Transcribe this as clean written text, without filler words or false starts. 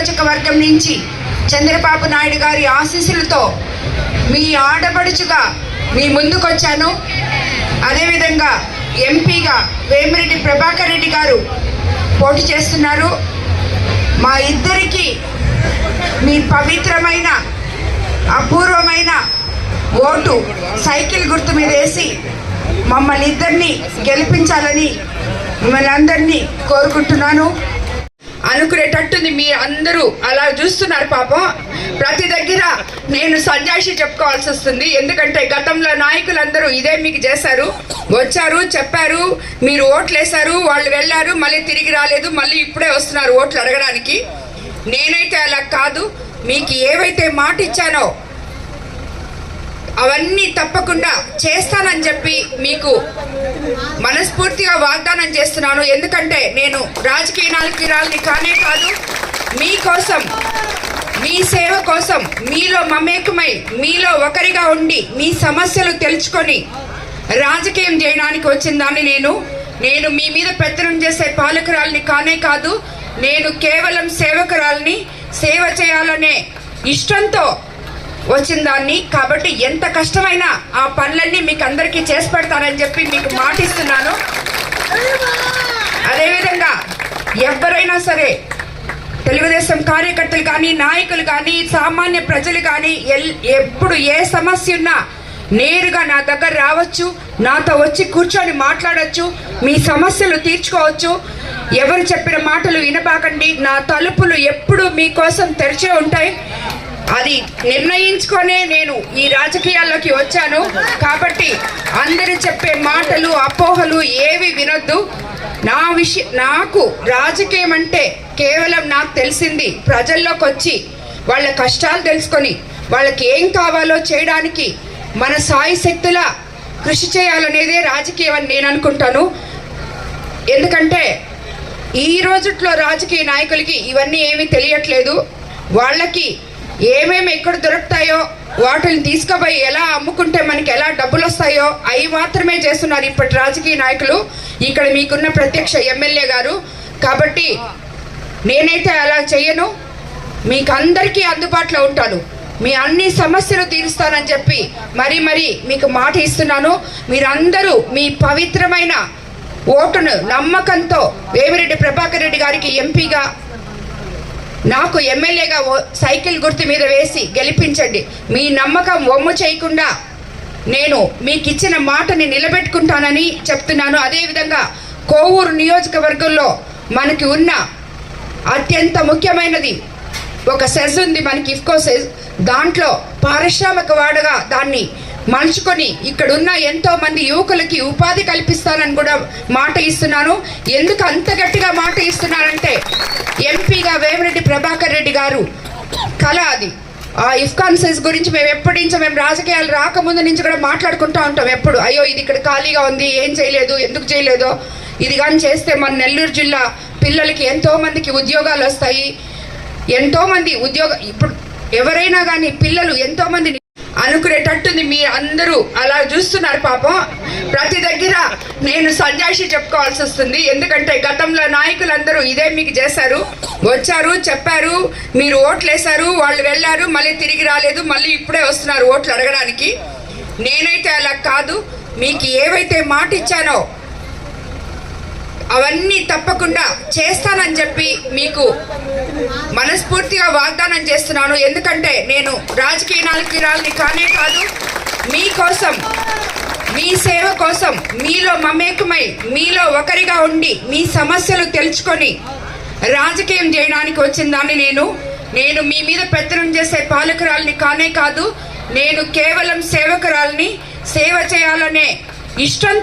నియోజకవర్గం నుంచి చంద్రబాబు నాయుడు గారి ఆశీస్సులతో మీ ఆడపడుచుగా మీ ముందుకొచ్చాను. అదేవిధంగా ఎంపీగా వేమిరెడ్డి ప్రభాకర్ రెడ్డి గారు పోటీ చేస్తున్నారు. మా ఇద్దరికి మీ పవిత్రమైన అపూర్వమైన ఓటు సైకిల్ గుర్తు మీద వేసి మమ్మల్ని ఇద్దరిని గెలిపించాలని మిమ్మల్ని అందరినీ కోరుకుంటున్నాను. అనుకునేటట్టుంది, మీ అందరూ అలా చూస్తున్నారు. పాపం ప్రతి దగ్గర నేను సంజాయిషి చెప్పుకోవాల్సి వస్తుంది. ఎందుకంటే గతంలో నాయకులందరూ ఇదే మీకు చేశారు, వచ్చారు, చెప్పారు, మీరు ఓట్లు వేశారు, వాళ్ళు వెళ్ళారు, మళ్ళీ తిరిగి రాలేదు, మళ్ళీ ఇప్పుడే వస్తున్నారు ఓట్లు అడగడానికి. నేనైతే అలా కాదు. మీకు ఏవైతే మాట ఇచ్చానో అవన్నీ తప్పకుండా చేస్తానని చెప్పి మీకు మనస్ఫూర్తిగా వాగ్దానం చేస్తున్నాను. ఎందుకంటే నేను రాజకీయ నాయకురాలిని కానే కాదు, మీకోసం, మీ సేవ కోసం, మీలో మమేకమై, మీలో ఒకరిగా ఉండి, మీ సమస్యలు తెలుసుకొని రాజకీయం చేయడానికి వచ్చిన దాన్ని నేను మీ మీద పెత్తనం చేసే పాలకురాలిని కానే కాదు. నేను కేవలం సేవకురాలిని, సేవ చేయాలనే ఇష్టంతో వచ్చిన దాన్ని. కాబట్టి ఎంత కష్టమైనా ఆ పనులన్నీ మీకు అందరికీ చేసి పెడతానని చెప్పి మీకు మాటిస్తున్నాను. అదేవిధంగా ఎవరైనా సరే తెలుగుదేశం కార్యకర్తలు కానీ, నాయకులు కానీ, సామాన్య ప్రజలు కానీ ఎప్పుడు ఏ సమస్య ఉన్నా నేరుగా నా దగ్గర రావచ్చు, నాతో వచ్చి కూర్చొని మాట్లాడచ్చు, మీ సమస్యలు తీర్చుకోవచ్చు. ఎవరు చెప్పిన మాటలు వినబాకండి. నా తలుపులు ఎప్పుడు మీకోసం తెరిచే ఉంటాయి. అది నిర్ణయించుకొనే నేను ఈ రాజకీయాల్లోకి వచ్చాను. కాబట్టి అందరూ చెప్పే మాటలు, అపోహలు ఏవి వినొద్దు. నాకు రాజకీయం అంటే కేవలం నాకు తెలిసింది ప్రజల్లోకి వచ్చి వాళ్ళ కష్టాలు తెలుసుకొని వాళ్ళకి ఏం కావాలో చేయడానికి మన సాయి శక్తులా కృషి చేయాలనేదే రాజకీయం అని నేను అనుకుంటాను. ఎందుకంటే ఈ రోజుట్లో రాజకీయ నాయకులకి ఇవన్నీ ఏమీ తెలియట్లేదు. వాళ్ళకి ఏమేమి ఎక్కడ దొరుకుతాయో వాటిని తీసుకుపోయి ఎలా అమ్ముకుంటే మనకి ఎలా డబ్బులు వస్తాయో అవి మాత్రమే చేస్తున్నారు ఇప్పటి రాజకీయ నాయకులు. ఇక్కడ మీకున్న ప్రత్యక్ష ఎమ్మెల్యే గారు. కాబట్టి నేనైతే అలా చెయ్యను. మీకు అందరికీ అందుబాటులో ఉంటాను, మీ అన్ని సమస్యలు తీరుస్తానని చెప్పి మరీ మీకు మాట ఇస్తున్నాను. మీరందరూ మీ పవిత్రమైన ఓటును నమ్మకంతో వేమిరెడ్డి ప్రభాకర్ రెడ్డి గారికి ఎంపీగా, నాకు ఎమ్మెల్యేగా సైకిల్ గుర్తు మీద వేసి గెలిపించండి. మీ నమ్మకం వమ్ము చేయకుండా నేను మీకు ఇచ్చిన మాటని నిలబెట్టుకుంటానని చెప్తున్నాను. అదేవిధంగా కోవూరు నియోజకవర్గంలో మనకి ఉన్న అత్యంత ముఖ్యమైనది ఒక సెజ్ ఉంది మనకి, ఇఫ్కో సెజ్. దాంట్లో పారిశ్రామిక వాడగా దాన్ని మలుచుకొని ఇక్కడున్న ఎంతో మంది యువకులకి ఉపాధి కల్పిస్తానని కూడా మాట ఇస్తున్నాను. ఎందుకు అంత గట్టిగా మాట ఇస్తున్నానంటే ఎంపీగా వేమిరెడ్డి ప్రభాకర్ రెడ్డి గారు కళ అది. ఆ ఇఫ్కాన్ సెజ్ గురించి మేము ఎప్పటి నుంచో, మేము రాజకీయాలు రాకముందు నుంచి కూడా మాట్లాడుకుంటూ ఉంటాం. ఎప్పుడు అయ్యో ఇది ఇక్కడ ఖాళీగా ఉంది, ఏం చేయలేదు, ఎందుకు చేయలేదో, ఇది కానీ చేస్తే మన నెల్లూరు జిల్లా పిల్లలకి ఎంతో మందికి ఉద్యోగాలు వస్తాయి. ఎంతోమంది ఇప్పుడు ఎవరైనా కానీ పిల్లలు ఎంతోమంది అనుకునేటట్టుంది. మీ అందరూ అలా చూస్తున్నారు. పాపం ప్రతి దగ్గర నేను సంజాయిషి చెప్పుకోవాల్సి వస్తుంది. ఎందుకంటే గతంలో నాయకులందరూ ఇదే మీకు చేశారు, వచ్చారు, చెప్పారు, మీరు ఓట్లు వేశారు, వాళ్ళు వెళ్ళారు, మళ్ళీ తిరిగి రాలేదు, మళ్ళీ ఇప్పుడే వస్తున్నారు ఓట్లు అడగడానికి. నేనైతే అలా కాదు. మీకు ఏవైతే మాట ఇచ్చానో అవన్నీ తప్పకుండా చేస్తానని చెప్పి మీకు మనస్ఫూర్తిగా వాగ్దానం చేస్తున్నాను. ఎందుకంటే నేను రాజకీయ నాయకురాలిని కానే కాదు, మీకోసం, మీ సేవ కోసం, మీలో మమేకమై, మీలో ఒకరిగా ఉండి, మీ సమస్యలు తెలుసుకొని రాజకీయం చేయడానికి వచ్చిన దాన్ని నేను మీ మీద పెత్తనం చేసే పాలకురాలిని కానే కాదు. నేను కేవలం సేవకురాలిని, సేవ చేయాలనే ఇష్టంతో